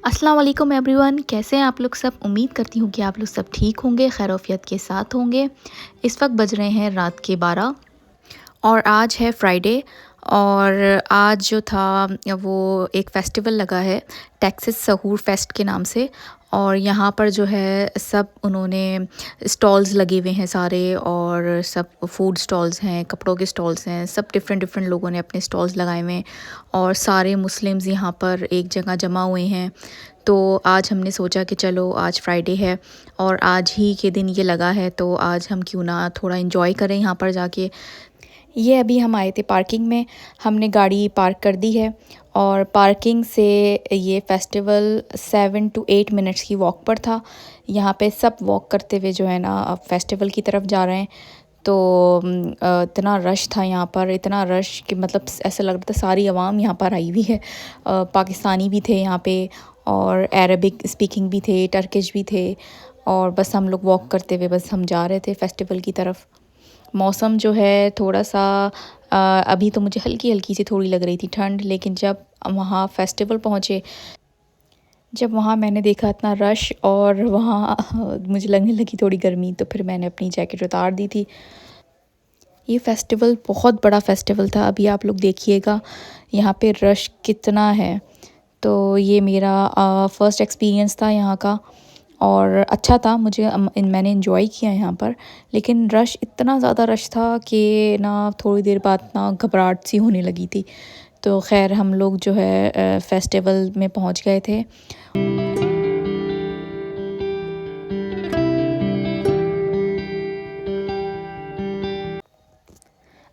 अस्सलाम वालेकुम एवरीवन, कैसे हैं आप लोग सब। उम्मीद करती हूँ कि आप लोग सब ठीक होंगे, खैरोफियत के साथ होंगे। इस वक्त बज रहे हैं रात के 12 और आज है फ्राइडे। और आज जो था वो एक फ़ेस्टिवल लगा है टेक्सास सहूर फेस्ट के नाम से। और यहाँ पर जो है सब उन्होंने स्टॉल्स लगे हुए हैं सारे, और सब फूड स्टॉल्स हैं, कपड़ों के स्टॉल्स हैं, सब डिफरेंट डिफरेंट लोगों ने अपने स्टॉल्स लगाए हुए हैं। और सारे मुस्लिम्स यहाँ पर एक जगह जमा हुए हैं। तो आज हमने सोचा कि चलो आज फ्राइडे है और आज ही के दिन ये लगा है, तो आज हम क्यों ना थोड़ा इन्जॉय करें यहाँ पर जाके। ये अभी हम आए थे पार्किंग में, हमने गाड़ी पार्क कर दी है और पार्किंग से ये फ़ेस्टिवल 7 to 8 मिनट्स की वॉक पर था। यहाँ पे सब वॉक करते हुए जो है ना अब फेस्टिवल की तरफ जा रहे हैं। तो इतना रश था यहाँ पर, इतना रश कि मतलब ऐसा लग रहा था सारी आवाम यहाँ पर आई हुई है। पाकिस्तानी भी थे यहाँ पे, और अरबिक स्पीकिंग भी थे, टर्किश भी थे। और बस हम लोग वॉक करते हुए बस हम जा रहे थे फेस्टिवल की तरफ। मौसम जो है थोड़ा सा अभी तो मुझे हल्की हल्की सी थोड़ी लग रही थी ठंड, लेकिन जब वहाँ फेस्टिवल पहुँचे, जब वहाँ मैंने देखा इतना रश और वहाँ मुझे लगने लगी थोड़ी गर्मी, तो फिर मैंने अपनी जैकेट उतार दी थी। ये फ़ेस्टिवल बहुत बड़ा फ़ेस्टिवल था, अभी आप लोग देखिएगा यहाँ पे रश कितना है। तो ये मेरा फ़र्स्ट एक्सपीरियंस था यहाँ का, और अच्छा था। मैंने एंजॉय किया यहाँ पर, लेकिन रश इतना ज़्यादा रश था कि ना थोड़ी देर बाद ना घबराहट सी होने लगी थी। तो खैर हम लोग जो है फेस्टिवल में पहुँच गए थे।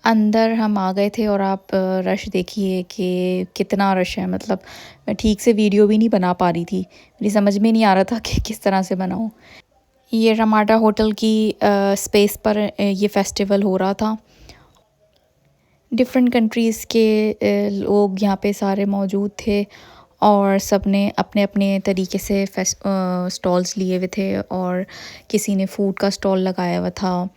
अंदर हम आ गए थे और आप रश देखिए कि कितना रश है। मतलब मैं ठीक से वीडियो भी नहीं बना पा रही थी, मेरी समझ में नहीं आ रहा था कि किस तरह से बनाऊँ। ये रमाडा होटल की स्पेस पर ये फेस्टिवल हो रहा था। डिफरेंट कंट्रीज़ के लोग यहाँ पे सारे मौजूद थे, और सब ने अपने अपने तरीके से स्टॉल्स लिए हुए थे। और किसी ने फूड का स्टॉल लगाया हुआ था,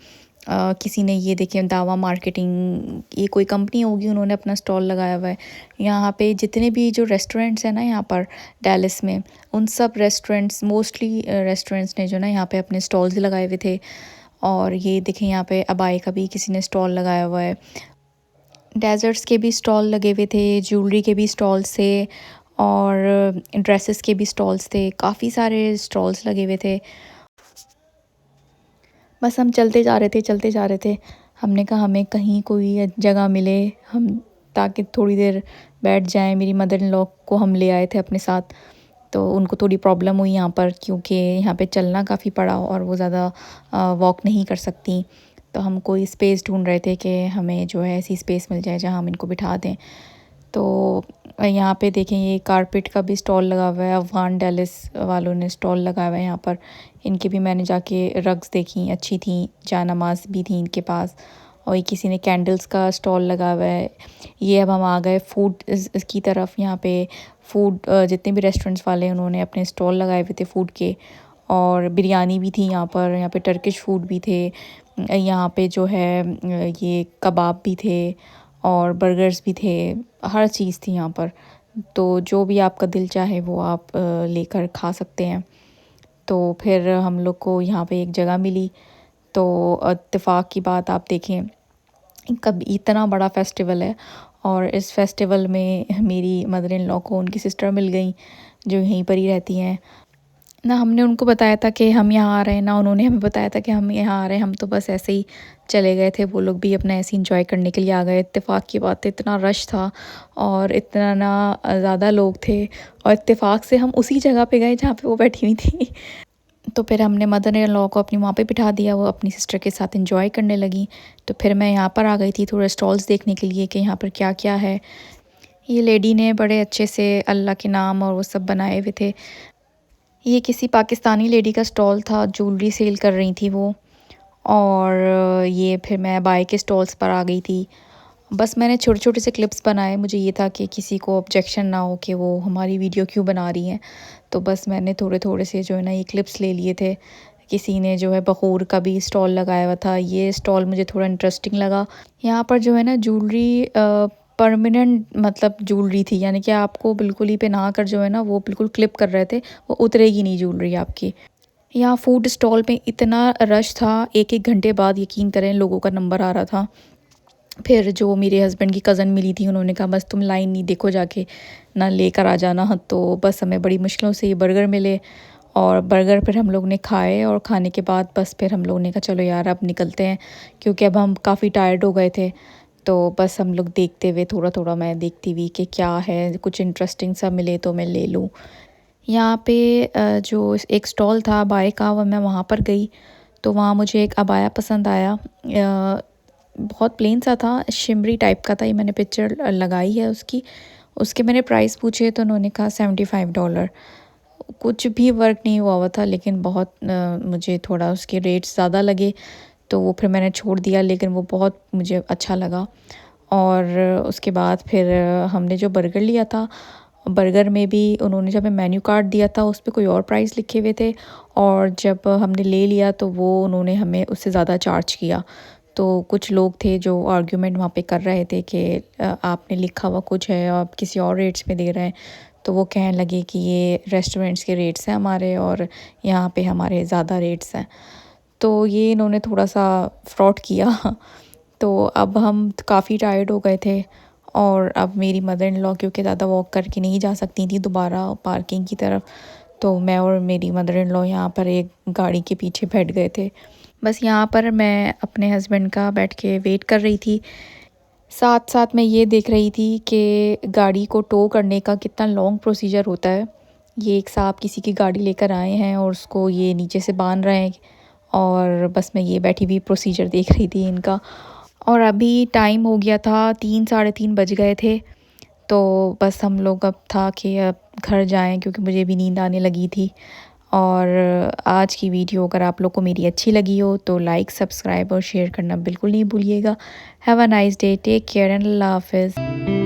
किसी ने ये देखिए दावा मार्केटिंग, ये कोई कंपनी होगी, उन्होंने अपना स्टॉल लगाया हुआ है। यहाँ पे जितने भी जो रेस्टोरेंट्स हैं ना यहाँ पर डैलस में, उन सब रेस्टोरेंट्स, मोस्टली रेस्टोरेंट्स ने जो ना यहाँ पे अपने स्टॉल्स लगाए हुए थे। और ये देखें यहाँ पे अबाई का भी किसी ने स्टॉल लगाया हुआ है। डेज़र्ट्स के भी स्टॉल लगे हुए थे, ज्वेलरी के भी स्टॉल्स थे, और ड्रेसेस के भी स्टॉल्स थे, काफ़ी सारे स्टॉल्स लगे हुए थे। बस हम चलते जा रहे थे, चलते जा रहे थे। हमने कहा हमें कहीं कोई जगह मिले हम, ताकि थोड़ी देर बैठ जाएं। मेरी मदर इन लॉ को हम ले आए थे अपने साथ, तो उनको थोड़ी प्रॉब्लम हुई यहाँ पर, क्योंकि यहाँ पे चलना काफ़ी पड़ा और वो ज़्यादा वॉक नहीं कर सकती। तो हम कोई स्पेस ढूंढ रहे थे कि हमें जो है ऐसी स्पेस मिल जाए जहाँ हम इनको बिठा दें। तो यहाँ पे देखें ये कारपेट का भी स्टॉल लगा हुआ है, अफ़गान डेलिस वालों ने स्टॉल लगाया हुआ है यहाँ पर। इनके भी मैंने जाके रग्स देखी, अच्छी थी, जानमाज़ भी थी इनके पास। और ये किसी ने कैंडल्स का स्टॉल लगा हुआ है। ये अब हम आ गए फूड की तरफ। यहाँ पे फूड जितने भी रेस्टोरेंट्स वाले हैं उन्होंने अपने स्टॉल लगाए हुए थे फूड के। और बिरयानी भी थी यहाँ पे टर्किश फूड भी थे, यहाँ पे जो है ये कबाब भी थे, और बर्गर्स भी थे, हर चीज़ थी यहाँ पर। तो जो भी आपका दिल चाहे वो आप लेकर खा सकते हैं। तो फिर हम लोग को यहाँ पे एक जगह मिली। तो इत्तेफाक की बात आप देखें, कब इतना बड़ा फेस्टिवल है, और इस फेस्टिवल में मेरी मदर इन लॉ को उनकी सिस्टर मिल गई जो यहीं पर ही रहती हैं। ना हमने उनको बताया था कि हम यहाँ आ रहे हैं, ना उन्होंने हमें बताया था कि हम यहाँ आ रहे हैं। हम तो बस ऐसे ही चले गए थे, वो लोग भी अपना ऐसे ही इंजॉय करने के लिए आ गए। इत्तेफाक की बात है, इतना रश था और इतना ना ज़्यादा लोग थे, और इत्तेफाक से हम उसी जगह पे गए जहाँ पे वो बैठी हुई थी। तो फिर हमने मदर इन लॉ को अपनी वहाँ पे बिठा दिया, वो अपनी सिस्टर के साथ इंजॉय करने लगी। तो फिर मैं यहाँ पर आ गई थी थोड़े स्टॉल्स देखने के लिए कि यहाँ पर क्या क्या है। ये लेडी ने बड़े अच्छे से अल्लाह के नाम और वो सब बनाए हुए थे। ये किसी पाकिस्तानी लेडी का स्टॉल था, ज्वेलरी सेल कर रही थी वो। और ये फिर मैं बाय के स्टॉल्स पर आ गई थी। बस मैंने छोटे छोटे से क्लिप्स बनाए, मुझे ये था कि किसी को ऑब्जेक्शन ना हो कि वो हमारी वीडियो क्यों बना रही हैं। तो बस मैंने थोड़े थोड़े से जो है ना ये क्लिप्स ले लिए थे। किसी ने जो है बखूर का भी स्टॉल लगाया हुआ था, ये स्टॉल मुझे थोड़ा इंटरेस्टिंग लगा। यहाँ पर जो है ना ज्वेलरी परमानेंट मतलब ज्वेलरी थी, यानी कि आपको बिल्कुल ही पहना कर जो है ना वो बिल्कुल क्लिप कर रहे थे, वो उतरेगी नहीं ज्वेलरी आपकी। यहाँ फूड स्टॉल पे इतना रश था, एक-एक घंटे बाद यकीन करें लोगों का नंबर आ रहा था। फिर जो मेरे हस्बैंड की कज़न मिली थी उन्होंने कहा बस तुम लाइन नहीं देखो जाके ना लेकर आ जाना। तो बस हमें बड़ी मुश्किलों से ये बर्गर मिले और बर्गर फिर हम लोग ने खाए और खाने के बाद बस फिर हम लोगों ने कहा चलो यार अब निकलते हैं, क्योंकि अब हम काफ़ी टायर्ड हो गए थे। तो बस हम लोग देखते हुए थोड़ा-थोड़ा मैं देखती हुई कि क्या है, कुछ इंटरेस्टिंग सा मिले तो मैं ले लूँ। यहाँ पे जो एक स्टॉल था अबाया का, मैं वहाँ पर गई तो वहाँ मुझे एक अबाया पसंद आया। बहुत प्लेन सा था, शिमरी टाइप का था, ये मैंने पिक्चर लगाई है उसकी। उसके मैंने प्राइस पूछे तो उन्होंने कहा $75। कुछ भी वर्क नहीं हुआ हुआ था, लेकिन बहुत मुझे थोड़ा उसके रेट्स ज़्यादा लगे तो वो फिर मैंने छोड़ दिया, लेकिन वो बहुत मुझे अच्छा लगा। और उसके बाद फिर हमने जो बर्गर लिया था, बर्गर में भी उन्होंने जब हमें मेन्यू कार्ड दिया था उस पे कोई और प्राइस लिखे हुए थे, और जब हमने ले लिया तो वो उन्होंने हमें उससे ज़्यादा चार्ज किया। तो कुछ लोग थे जो आर्ग्यूमेंट वहाँ पे कर रहे थे कि आपने लिखा हुआ कुछ है और आप किसी और रेट्स में दे रहे हैं। तो वो कहने लगे कि ये रेस्टोरेंट्स के रेट्स हैं हमारे और यहाँ पे हमारे ज़्यादा रेट्स हैं। तो ये इन्होंने थोड़ा-सा फ्रॉड किया। तो अब हम काफ़ी टायर्ड हो गए थे और अब मेरी मदर इन लॉ क्योंकि ज़्यादा वॉक करके नहीं जा सकती थी दोबारा पार्किंग की तरफ, तो मैं और मेरी मदर इन लॉ यहाँ पर एक गाड़ी के पीछे बैठ गए थे। बस यहाँ पर मैं अपने हस्बैंड का बैठ के वेट कर रही थी। साथ-साथ मैं ये देख रही थी कि गाड़ी को टो करने का कितना लॉन्ग प्रोसीजर होता है। ये एक साहब किसी की गाड़ी लेकर आए हैं और उसको ये नीचे से बाँध रहे हैं, और बस मैं ये बैठी हुई प्रोसीजर देख रही थी इनका। और अभी टाइम हो गया था 3 साढ़े 3 बज गए थे। तो बस हम लोग अब था कि अब घर जाएँ, क्योंकि मुझे भी नींद आने लगी थी। और आज की वीडियो अगर आप लोग को मेरी अच्छी लगी हो तो लाइक, सब्सक्राइब और शेयर करना बिल्कुल नहीं भूलिएगा। Have a nice day, take care and अल्लाह हाफ़िज़।